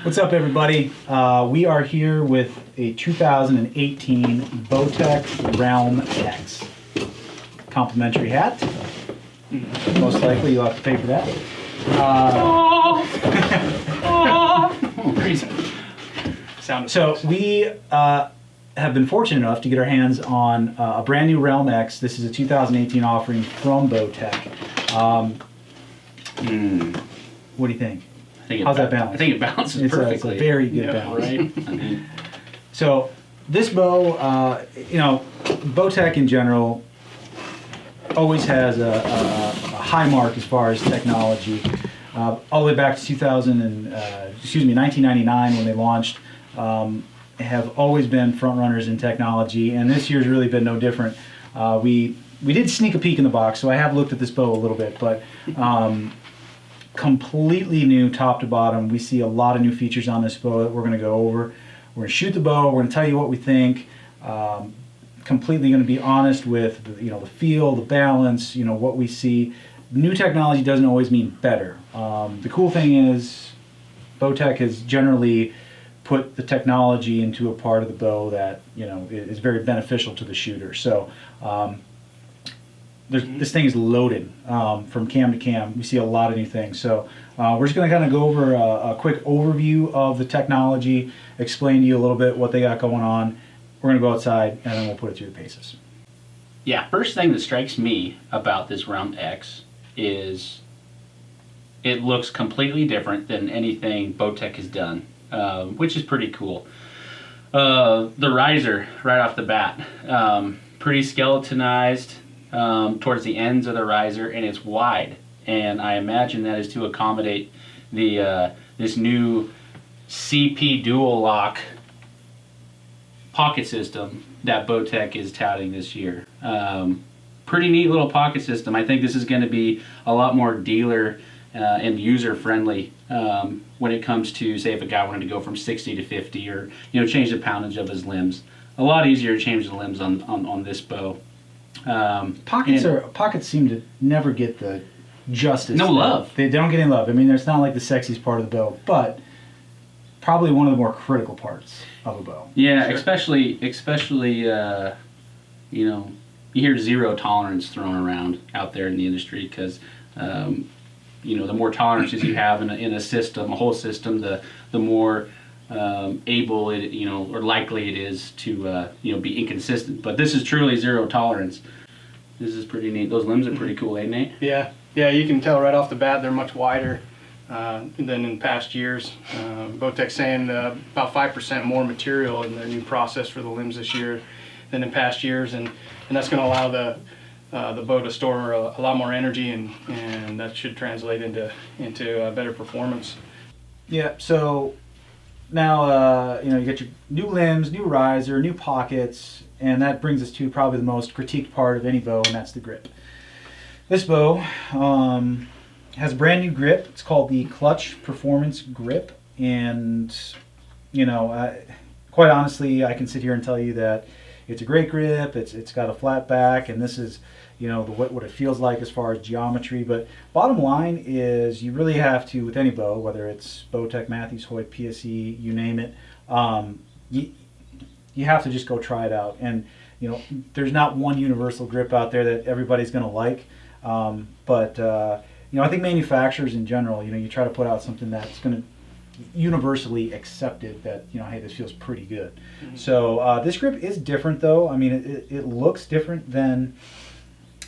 What's up, everybody? We are here with a 2018 Bowtech REALM X. Complimentary hat. Most likely you'll have to pay for that. So we have been fortunate enough to get our hands on a brand new REALM X. This is a 2018 offering from Bowtech. What do you think? How's that balance? I think it balances perfectly. It's a very good balance. Right? So this bow, Bowtech in general always has a high mark as far as technology. All the way back to 1999 when they launched, have always been front runners in technology, and this year's really been no different. We did sneak a peek in the box, so I have looked at this bow a little bit, but completely new top to bottom. We see a lot of new features on this bow that we're going to go over. We're going to shoot the bow. We're going to tell you what we think. Completely going to be honest with the feel, the balance, what we see. New technology doesn't always mean better. The cool thing is Bowtech has generally put the technology into a part of the bow that is very beneficial to the shooter. So this thing is loaded from cam to cam. We see a lot of new things. So we're just going to kind of go over a quick overview of the technology, explain to you a little bit what they got going on. We're going to go outside and then we'll put it through the paces. Yeah, first thing that strikes me about this REALM X is it looks completely different than anything Bowtech has done, which is pretty cool. The riser right off the bat, pretty skeletonized towards the ends of the riser, and it's wide, and I imagine that is to accommodate the this new CP dual lock pocket system that Bowtech is touting this year. Pretty neat little pocket system. I think this is going to be a lot more dealer and user friendly when it comes to, say, if a guy wanted to go from 60 to 50 or change the poundage of his limbs. A lot easier to change the limbs on this bow. Pockets seem to never get the justice. No love. They don't get any love. I mean, it's not like the sexiest part of the bow, but probably one of the more critical parts of a bow. Yeah, sure. especially you hear zero tolerance thrown around out there in the industry because the more tolerances you have in a system, a whole system, the more able it or likely it is to be inconsistent. But this is truly zero tolerance. This is pretty neat. Those limbs are pretty cool, eh, Nate? Yeah, you can tell right off the bat they're much wider than in past years. Bowtech's saying about 5% more material in their new process for the limbs this year than in past years, and that's going to allow the bow to store a lot more energy, and that should translate into better performance. Yeah. So now you get your new limbs, new riser, new pockets, and that brings us to probably the most critiqued part of any bow, and that's the grip. This bow has a brand new grip. It's called the Clutch Performance Grip, and quite honestly, I can sit here and tell you that it's a great grip. It's got a flat back, and this is what it feels like as far as geometry. But bottom line is you really have to, with any bow, whether it's Bowtech, Matthews, Hoyt, PSE, you name it, you have to just go try it out. And there's not one universal grip out there that everybody's going to like, but I think manufacturers in general, you try to put out something that's going to universally accepted that hey, this feels pretty good. Mm-hmm. So this grip is different, though. I mean, it looks different than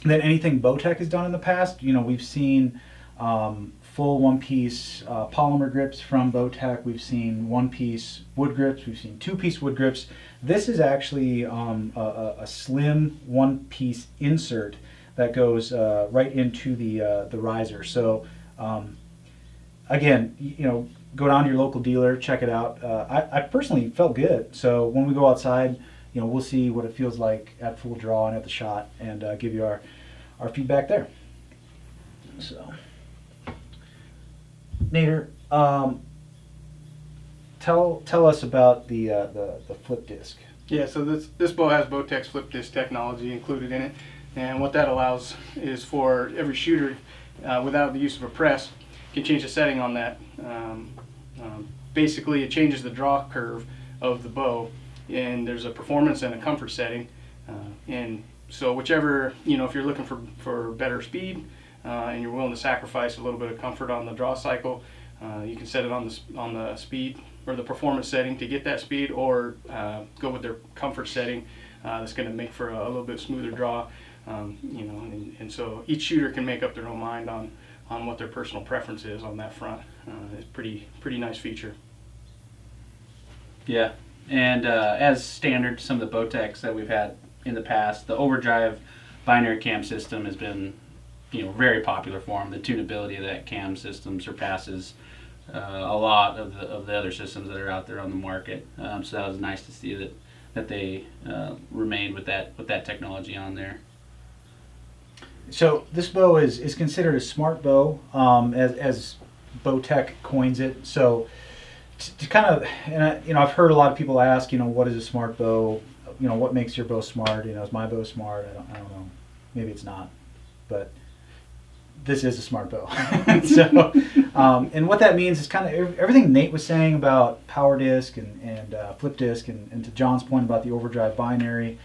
anything Bowtech has done in the past. We've seen full one-piece polymer grips from Bowtech. We've seen one-piece wood grips. We've seen two-piece wood grips. This is actually a slim one-piece insert that goes right into the riser. So again, go down to your local dealer, check it out. I personally felt good. So when we go outside, we'll see what it feels like at full draw and at the shot, and give you our feedback there. So, Nader, tell us about the flip disc. Yeah, so this bow has Bowtech's flip disc technology included in it, and what that allows is for every shooter, without the use of a press, can change the setting on that Basically, it changes the draw curve of the bow, and there's a performance and a comfort setting. And so whichever, if you're looking for better speed and you're willing to sacrifice a little bit of comfort on the draw cycle, you can set it on the speed or the performance setting to get that speed, or go with their comfort setting that's going to make for a little bit smoother draw. And so each shooter can make up their own mind on what their personal preference is on that front. It's pretty nice feature. Yeah, and as standard, some of the Bowtechs that we've had in the past, the overdrive binary cam system has been, very popular for them. The tunability of that cam system surpasses a lot of the other systems that are out there on the market. So that was nice to see that they remained with that technology on there. So this bow is considered a smart bow, as Bowtech coins it. So to kind of, and I've heard a lot of people ask, what is a smart bow? What makes your bow smart? Is my bow smart? I don't know. Maybe it's not, but this is a smart bow. So, and what that means is kind of everything Nate was saying about power disc and flip disc, and to John's point about the overdrive binary.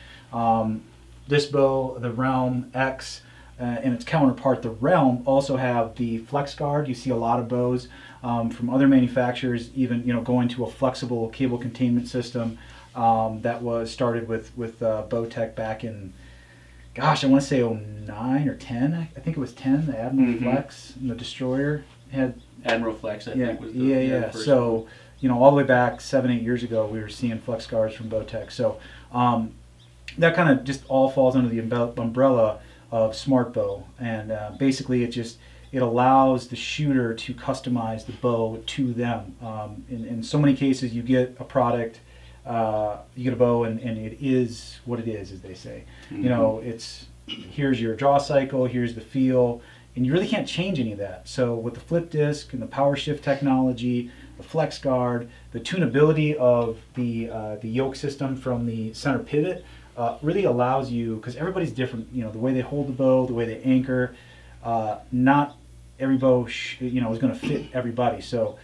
This bow, the REALM X, and its counterpart, the REALM, also have the flex guard. You see a lot of bows from other manufacturers, even going to a flexible cable containment system that was started with Bowtech back in, gosh, I want to say 09 or 10. I think it was 10. The Admiral Flex and the Destroyer had Admiral Flex, I think, was the yeah. first So all the way back 7-8 years ago, we were seeing flex guards from Bowtech. So that kind of just all falls under the umbrella of smart bow, and basically it allows the shooter to customize the bow to them. In so many cases, you get a product, you get a bow, and it is what it is, as they say. It's here's your draw cycle, here's the feel, and you really can't change any of that. So with the flip disc and the power shift technology, the flex guard, the tunability of the yoke system from the center pivot really allows you, because everybody's different, the way they hold the bow, the way they anchor, not every bow is going to fit everybody. So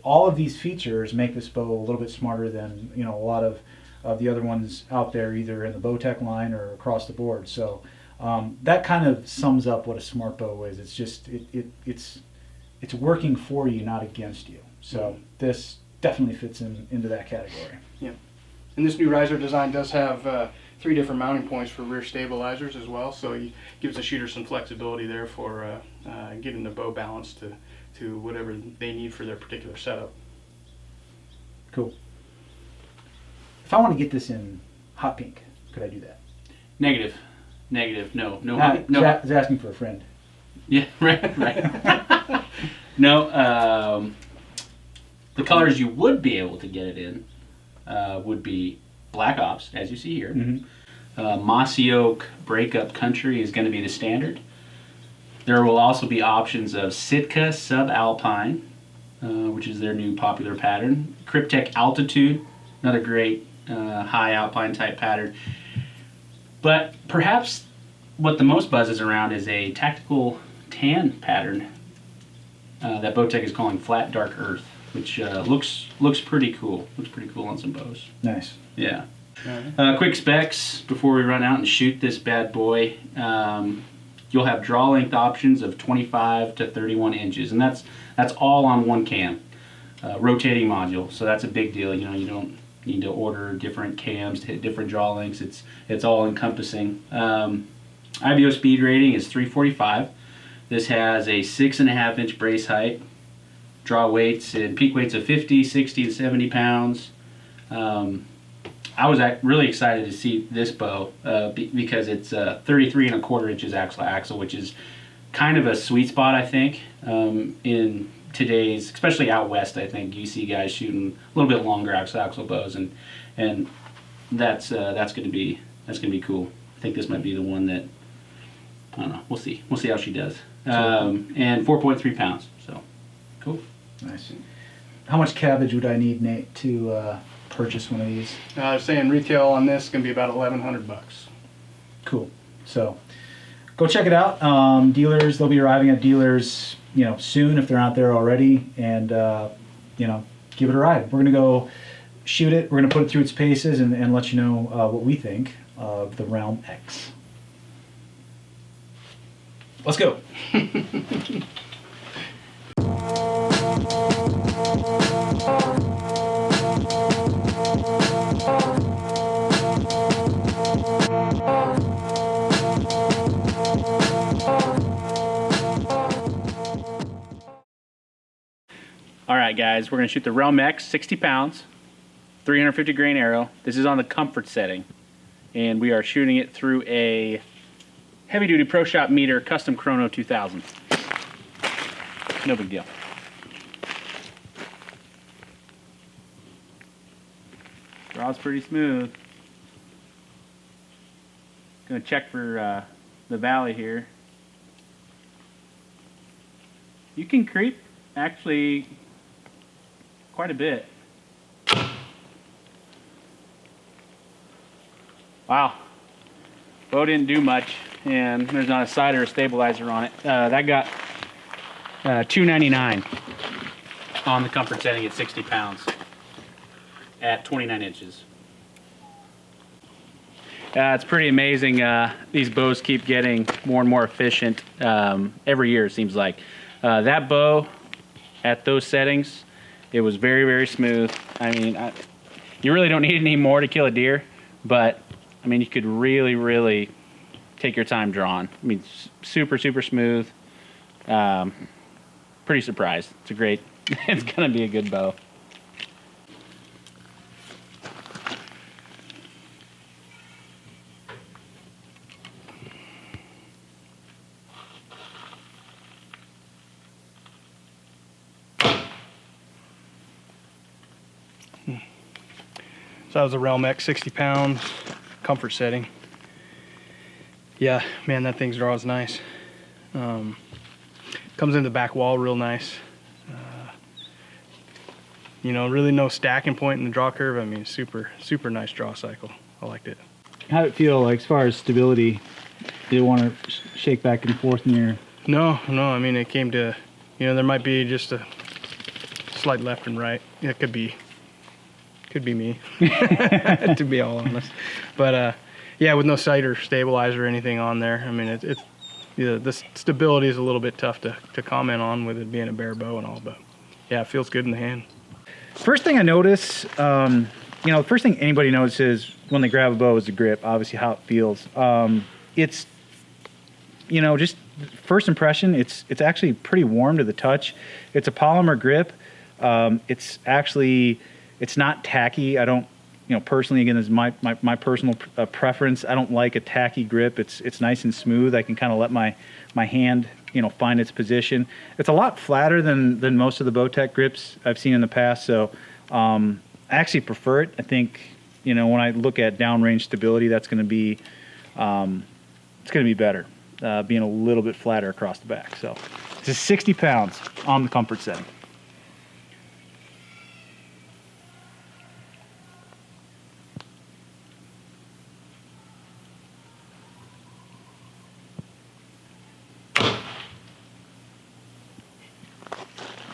all of these features make this bow a little bit smarter than a lot of the other ones out there, either in the Bowtech line or across the board. So that kind of sums up what a smart bow is. It's just it's working for you, not against you. So this definitely fits into that category. Yeah. And this new riser design does have 3 different mounting points for rear stabilizers as well, so it gives the shooter some flexibility there for getting the bow balanced to whatever they need for their particular setup. Cool. If I want to get this in hot pink, could I do that? Negative. No. He's asking for a friend. Yeah, right. No, the colors you would be able to get it in would be Black Ops, as you see here. Mossy Oak Breakup Country is going to be the standard. There will also be options of Sitka Subalpine, which is their new popular pattern. Cryptek Altitude, another great high alpine type pattern. But perhaps what the most buzz is around is a tactical tan pattern that Bowtech is calling Flat Dark Earth, which looks pretty cool. Looks pretty cool on some bows. Nice. Yeah. Quick specs before we run out and shoot this bad boy. You'll have draw length options of 25 to 31 inches, and that's all on one cam. Rotating module, so that's a big deal. You don't need to order different cams to hit different draw lengths. It's all encompassing. IBO speed rating is 345. This has a 6.5 inch brace height. Draw weights and peak weights of 50, 60, and 70 pounds. I was really excited to see this bow because it's 33.25 inches axle to axle, which is kind of a sweet spot, I think, in today's, especially out west. I think you see guys shooting a little bit longer axle to axle bows, and that's going to be cool. I think this might be the one that, I don't know. We'll see how she does. And 4.3 pounds. So cool. Nice. How much cabbage would I need, Nate, to purchase one of these? Saying retail on this is going to be about $1,100. Cool. So go check it out. Dealers, they'll be arriving at dealers, soon if they're not there already. And give it a ride. We're gonna go shoot it. We're gonna put it through its paces and let you know what we think of the REALM X. Let's go. All right, guys, we're gonna shoot the REALM X, 60 pounds, 350 grain arrow. This is on the comfort setting, and we are shooting it through a heavy duty Pro Shop meter custom Chrono 2000. No big deal. Draw's pretty smooth. Gonna check for the valley here. You can creep actually quite a bit. Wow, bow didn't do much, and there's not a sight or a stabilizer on it. That got $2.99 on the comfort setting at 60 pounds at 29 inches. It's pretty amazing. These bows keep getting more and more efficient every year, it seems like. That bow at those settings, it was very, very smooth. I mean, you really don't need any more to kill a deer, but I mean, you could really, really take your time drawing. I mean, super, super smooth. Pretty surprised. It's a great, it's gonna be a good bow. So that was a REALM X, 60 pounds, comfort setting. Yeah, man, that thing's draws nice. Comes in the back wall real nice. You know, really no stacking point in the draw curve. I mean, super, super nice draw cycle. I liked it. How did it feel like as far as stability? Did it want to shake back and forth in your... No, I mean, it came to, you know, there might be just a slight left and right. It could be me, to be all honest. But yeah, with no sight or stabilizer or anything on there, I mean, it's yeah, the stability is a little bit tough to comment on with it being a bare bow and all, but yeah, it feels good in the hand. First thing I notice, the first thing anybody notices when they grab a bow is the grip, obviously how it feels. It's, just first impression, it's actually pretty warm to the touch. It's a polymer grip. It's not tacky. I don't, personally, again, this is my personal preference. I don't like a tacky grip. It's nice and smooth. I can kind of let my hand, find its position. It's a lot flatter than most of the Bowtech grips I've seen in the past. So I actually prefer it. I think, when I look at downrange stability, that's going to be, it's going to be better, being a little bit flatter across the back. So this is 60 pounds on the comfort setting.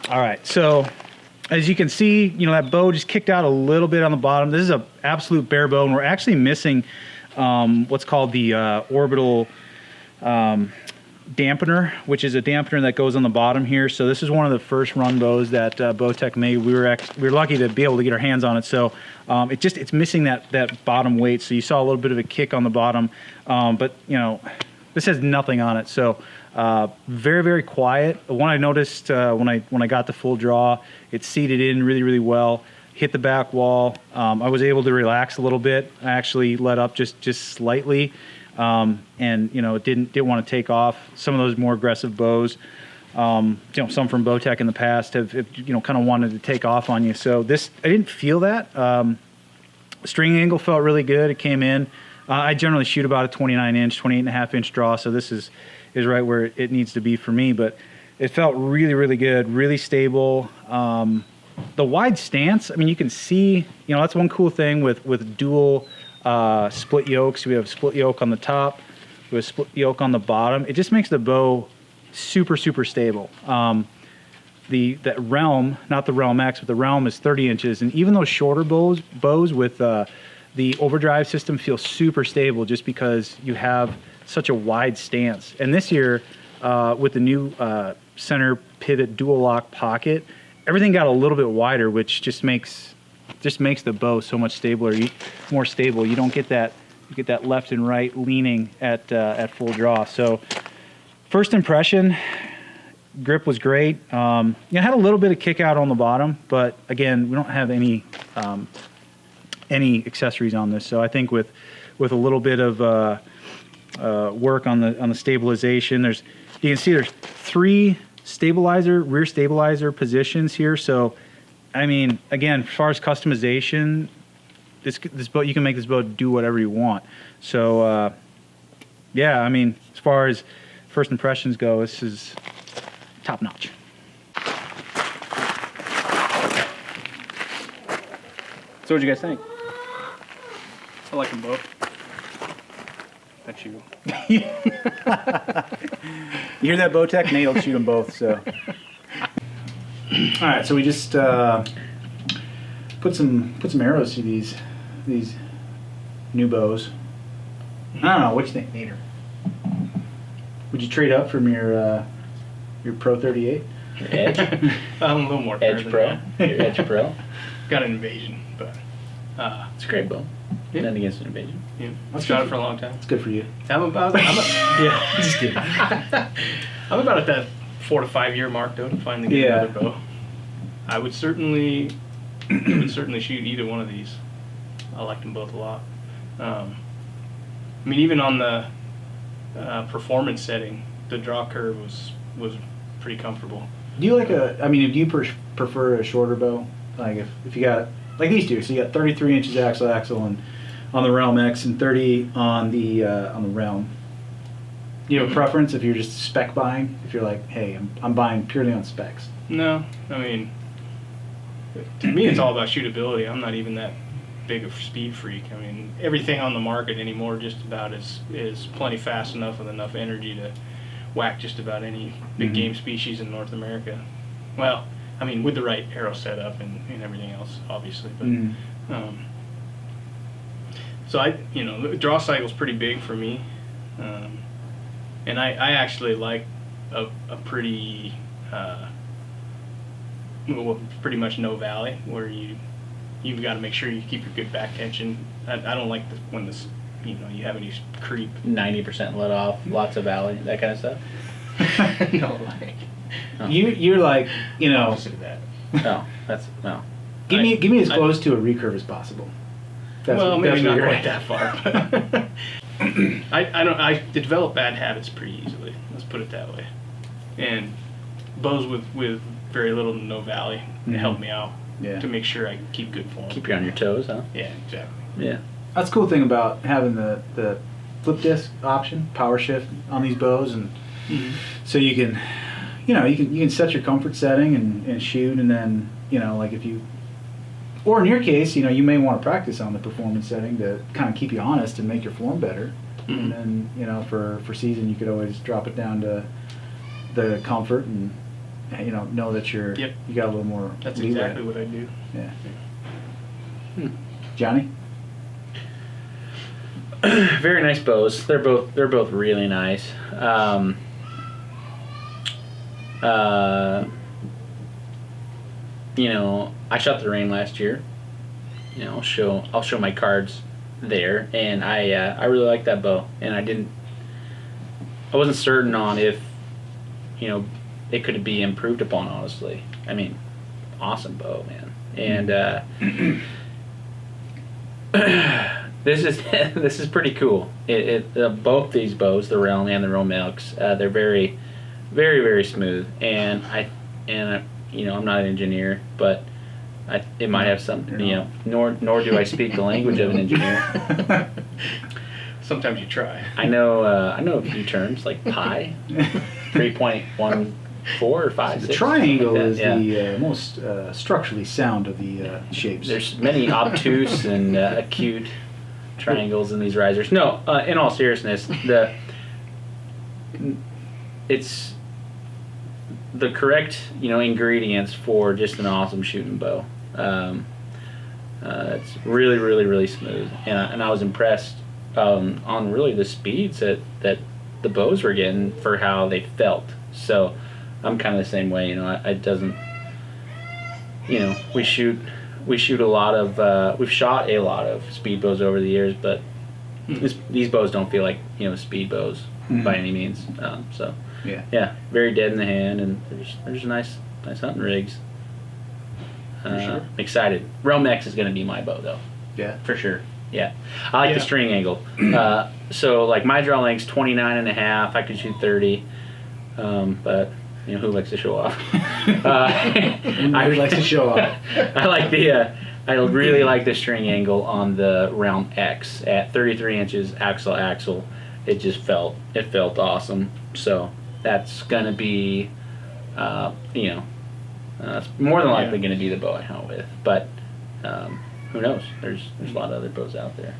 All right, so as you can see, that bow just kicked out a little bit on the bottom. This is an absolute bare bow, and we're actually missing what's called the orbital dampener, which is a dampener that goes on the bottom here. So this is one of the first run bows that Bowtech made. We were lucky to be able to get our hands on it. So it's missing that bottom weight. So you saw a little bit of a kick on the bottom, but this has nothing on it. So very, very quiet. One I noticed when I got the full draw, it seated in really, really well. Hit the back wall. I was able to relax a little bit. I actually let up just slightly, and it didn't want to take off. Some of those more aggressive bows, some from Bowtech in the past have kind of wanted to take off on you. So this, I didn't feel that. String angle felt really good. It came in. I generally shoot about a 28.5-inch draw, so this is right where it needs to be for me. But it felt really, really good, really stable. The wide stance, I mean, you can see, that's one cool thing with dual split yokes. We have split yoke on the top, we have split yoke on the bottom. It just makes the bow super, super stable. the Realm, not the Realm X, but the Realm is 30 inches, and even those shorter bows with the overdrive system feel super stable just because you have such a wide stance. And this year, with the new center pivot dual lock pocket, everything got a little bit wider, which just makes the bow so much more stable. You don't get that left and right leaning at full draw. So first impression, grip was great. Had a little bit of kick out on the bottom, but again, we don't have any accessories on this. So I think with a little bit of work on the stabilization, you can see there's 3 rear stabilizer positions here. So I mean, again, as far as customization, this boat, you can make this boat do whatever you want. So yeah, I mean, as far as first impressions go, this is top notch. So what'd you guys think? I like them both. That's you. You hear that, Bowtech? Nate will shoot them both. So, all right. So we just put some arrows through these new bows. I don't know. What you think, Nader? Would you trade up from your Pro 38? Your Edge? I'm a little more Edge Pro? Your Edge Pro? Got an Invasion, but It's a great bow. Yeah. Nothing against an Invasion. yeah, That's shot good. it for a long time. It's good for you. Yeah, Just kidding. I'm about at that 4 to 5 year mark though to finally get Yeah. another bow. I would certainly shoot either one of these. I like them both a lot. I mean, even on the performance setting, the draw curve was pretty comfortable. Do you like do you prefer a shorter bow? Like if you got like these two, so you got 33 inches axle and on the Realm X and 30 on the Realm. You have a preference if you're just spec buying? If you're like, hey, I'm buying purely on specs. No, I mean, to me it's all about shootability. I'm not even that big of a speed freak. I mean, everything on the market anymore just about is plenty fast enough with enough energy to whack just about any big game species in North America. Well, I mean, with the right arrow setup and everything else, obviously. But so the draw cycle's pretty big for me, and I actually like a pretty pretty much no valley where you've got to make sure you keep your good back tension. I don't like when this you have any creep. 90% let off, lots of valley, that kind of stuff. No, like You're like, opposite of that. No, that's no. give me as close to a recurve as possible. Maybe not you're quite at. that far. But I develop bad habits pretty easily. Let's put it that way. And bows with very little to no valley help me out to make sure I keep good form. Keep you on your toes, huh? Yeah, exactly. Yeah. That's the cool thing about having the flip disc option, power shift on these bows, and so you can, you can set your comfort setting and shoot, and then like if you, or in your case, you may want to practice on the performance setting to kind of keep you honest and make your form better, and then for season you could always drop it down to the comfort and know that you got a little more. That's leeway. exactly what I do. Yeah. Johnny. Very nice bows. They're both really nice. I shot the rain last year. I'll show my cards there, and I really like that bow, and I wasn't certain on if it could be improved upon. Honestly, I mean, awesome bow, man, and this is pretty cool. Both these bows, the Realm and the Realm X, they're very, very, very smooth. And I'm not an engineer, but it might have some. Nor do I speak the language of an engineer. Sometimes you try. I know a few terms like pi, 3.14 or 5. The 6, triangle like is that, the most structurally sound of the shapes. There's many obtuse and acute triangles in these risers. No, in all seriousness, the correct ingredients for just an awesome shooting bow. It's really, really, really smooth, and I was impressed on really the speeds that the bows were getting for how they felt. So I'm kind of the same way. I doesn't. We shoot a lot of we've shot a lot of speed bows over the years, but these bows don't feel like speed bows by any means. So yeah, very dead in the hand, and there's nice hunting rigs. For sure. I'm excited. REALM X is going to be my bow though. Yeah. For sure. Yeah. I like the string angle. So like my draw length's 29.5. I could shoot 30. But who likes to show off? Who likes to show off? I really like the string angle on the REALM X at 33 inches axle to axle. It felt awesome. So that's going to be it's more than likely going to be the bow I hunt with, but who knows? There's a lot of other bows out there.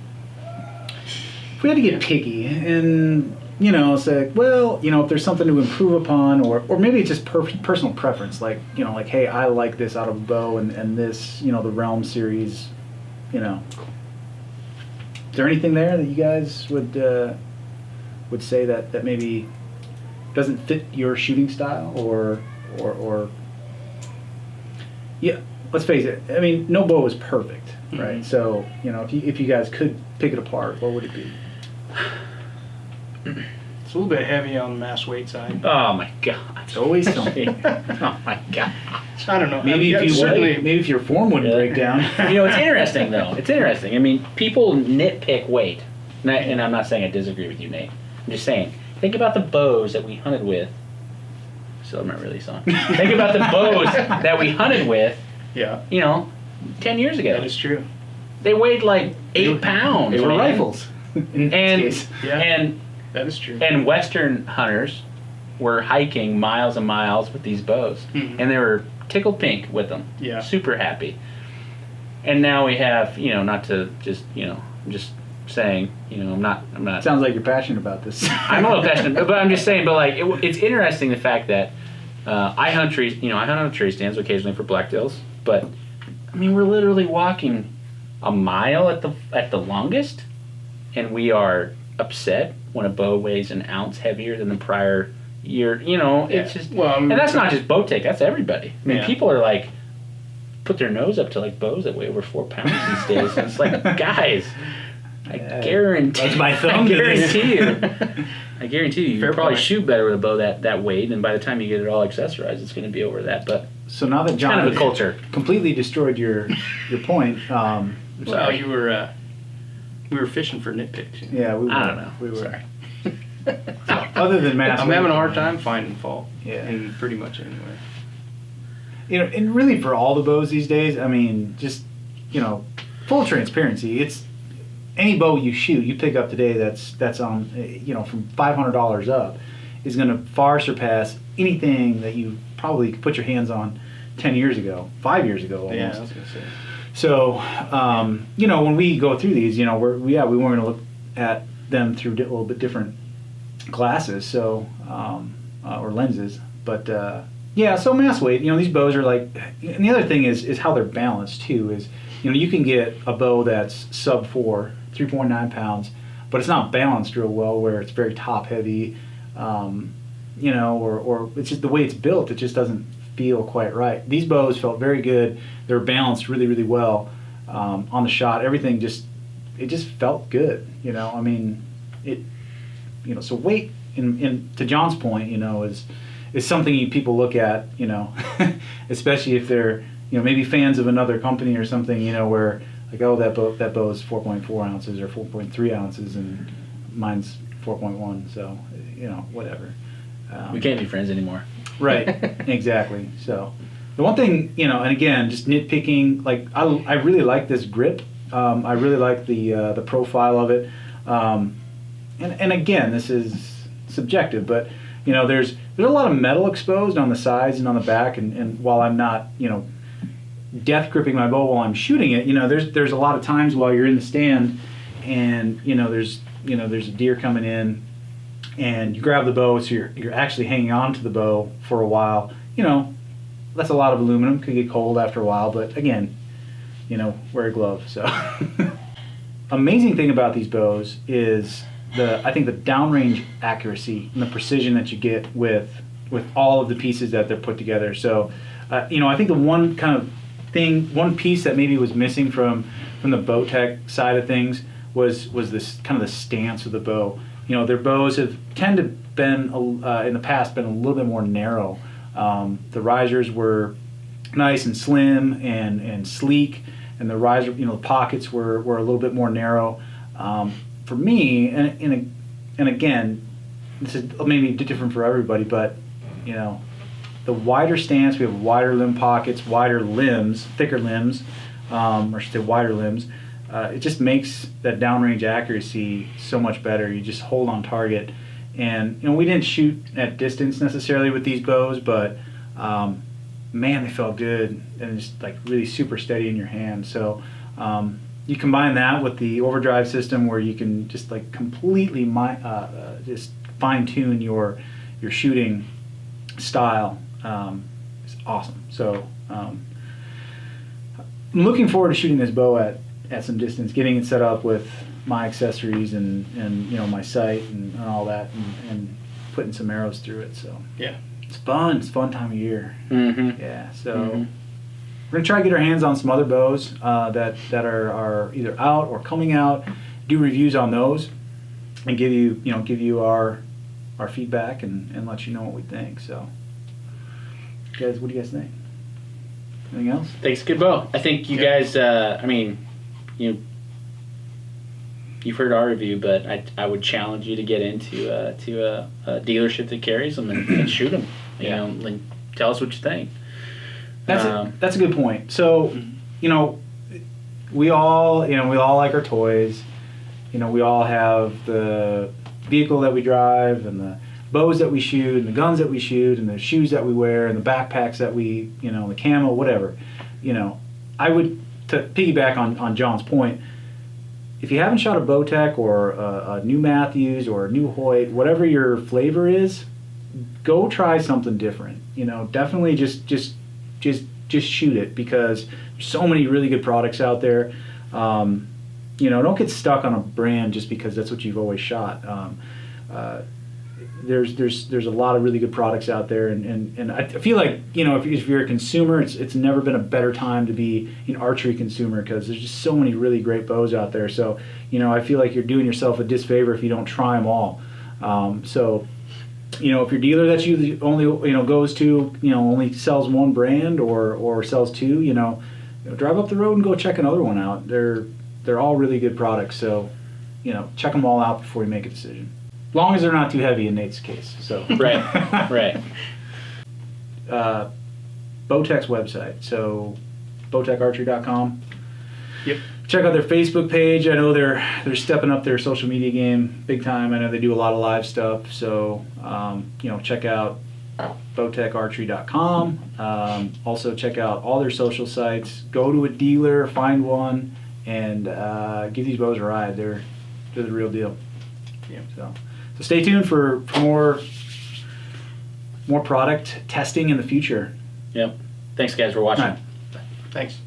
If we had to get picky and say, well, if there's something to improve upon, or maybe it's just personal preference, like hey, I like this out of a bow, and this, the REALM series, is there anything there that you guys would say that maybe doesn't fit your shooting style, or yeah, let's face it. I mean, no bow is perfect, right? Mm-hmm. So, if you guys could pick it apart, what would it be? It's a little bit heavy on the mass weight side. Oh my god! It's always something. Oh my god! I don't know. Maybe if your form wouldn't break down. It's interesting though. It's interesting. I mean, people nitpick weight, and I'm not saying I disagree with you, Nate. I'm just saying, think about the bows that we hunted with. Still remember these songs. Think about the bows that we hunted with. Yeah. 10 years ago. That is true. They weighed like 8 pounds. They were man. rifles. And that is true. And Western hunters were hiking miles and miles with these bows, and they were tickled pink with them. Yeah. Super happy. And now we have, not to just, I'm just saying, I'm not. Sounds like you're passionate about this. I'm a little passionate, but I'm just saying. But like, it's interesting the fact that I hunt trees. I hunt on tree stands occasionally for blacktails. But I mean, we're literally walking a mile at the longest, and we are upset when a bow weighs an ounce heavier than the prior year. It's just and that's not just Bowtech. That's everybody. I mean, people are like put their nose up to like bows that weigh over 4 pounds these days. And it's like, guys. I guarantee. That's my thumb. I guarantee you. You probably shoot better with a bow that weight, and by the time you get it all accessorized, it's going to be over that. But so now that John kind of a culture completely destroyed your point. Well, we were fishing for nitpicks. Yeah, we were. I don't know. We were. Sorry. Other than mass, I'm having a hard time finding fault. Yeah. And pretty much anywhere. And really for all the bows these days, I mean, just full transparency. It's any bow you shoot, you pick up today that's on from $500 up is going to far surpass anything that you probably could put your hands on 10 years ago, 5 years ago almost. Yeah, I was going to say. So when we go through these, we weren't going to look at them through a little bit different glasses, so or lenses, but so mass weight. These bows are like, and the other thing is how they're balanced too. Is you can get a bow that's sub 4, 3.9 pounds, but it's not balanced real well, where it's very top heavy, or it's just the way it's built. It just doesn't feel quite right. These bows felt very good. They were balanced really, really well on the shot. Everything just felt good. I mean, so weight in to John's point, is something people look at, especially if they're maybe fans of another company or something, where like, oh, that bow is 4.4 ounces or 4.3 ounces and mine's 4.1, so whatever. We can't be friends anymore. Right, exactly. So the one thing, and again, just nitpicking, like I really like this grip. I really like the profile of it. And again, this is subjective, but there's a lot of metal exposed on the sides and on the back, and while I'm not death gripping my bow while I'm shooting it, there's a lot of times while you're in the stand, and there's a deer coming in, and you grab the bow, so you're actually hanging on to the bow for a while, you know, that's a lot of aluminum. Could get cold after a while, but again, you know, wear a glove. So, amazing thing about these bows is I think the downrange accuracy and the precision that you get with all of the pieces that they're put together. So, you know, I think the one piece that maybe was missing from the Bowtech side of things was this kind of the stance of the bow. You know, their bows have been in the past been a little bit more narrow. The risers were nice and slim and sleek, and the riser, you know, the pockets were a little bit more narrow. For me, and again, this is maybe different for everybody, but you know, the wider stance, we have wider limb pockets, wider limbs, thicker limbs, or I should say wider limbs. It just makes that downrange accuracy so much better. You just hold on target. And, you know, we didn't shoot at distance necessarily with these bows, but, man, they felt good and just, like, really super steady in your hand. So, you combine that with the overdrive system where you can just, like, completely just fine-tune your shooting style. It's awesome. So, I'm looking forward to shooting this bow at some distance, getting it set up with my accessories and you know, my sight and all that, and putting some arrows through it. So Yeah. it's fun. It's a fun time of year. Mm-hmm. Yeah. So we're gonna try to get our hands on some other bows that are either out or coming out. Do reviews on those and give you our feedback and let you know what we think. So, guys, what do you guys think? Anything else? I think it's a good bow. I think you guys, I mean, you've heard our review, but I would challenge you to get into a dealership that carries them and shoot them. You know, like, tell us what you think. That's a good point. So, you know, we all like our toys. You know, we all have the vehicle that we drive and the bows that we shoot and the guns that we shoot and the shoes that we wear and the backpacks that we, you know, the camo, whatever. You know, I would, to piggyback on John's point, if you haven't shot a Bowtech or a new Matthews or a new Hoyt, whatever your flavor is, go try something different. You know, definitely just shoot it, because there's so many really good products out there. You know, don't get stuck on a brand just because that's what you've always shot. There's a lot of really good products out there, and I feel like, you know, if you're a consumer, it's never been a better time to be an archery consumer, because there's just so many really great bows out there. So, you know, I feel like you're doing yourself a disfavor if you don't try them all. So, you know, if your dealer that you only, you know, goes to, you know, only sells one brand or sells two, you know, drive up the road and go check another one out. They're all really good products. So, you know, check them all out before you make a decision. As long as they're not too heavy in Nate's case. So Right. Bowtech's website, so bowtecharchery.com. Yep. Check out their Facebook page. I know they're stepping up their social media game big time. I know they do a lot of live stuff. So you know, check out bowtecharchery.com. Also check out all their social sites. Go to a dealer, find one, and give these bows a ride. They're the real deal. Yeah. So stay tuned for more product testing in the future. Yep. Thanks, guys, for watching. All right. Thanks.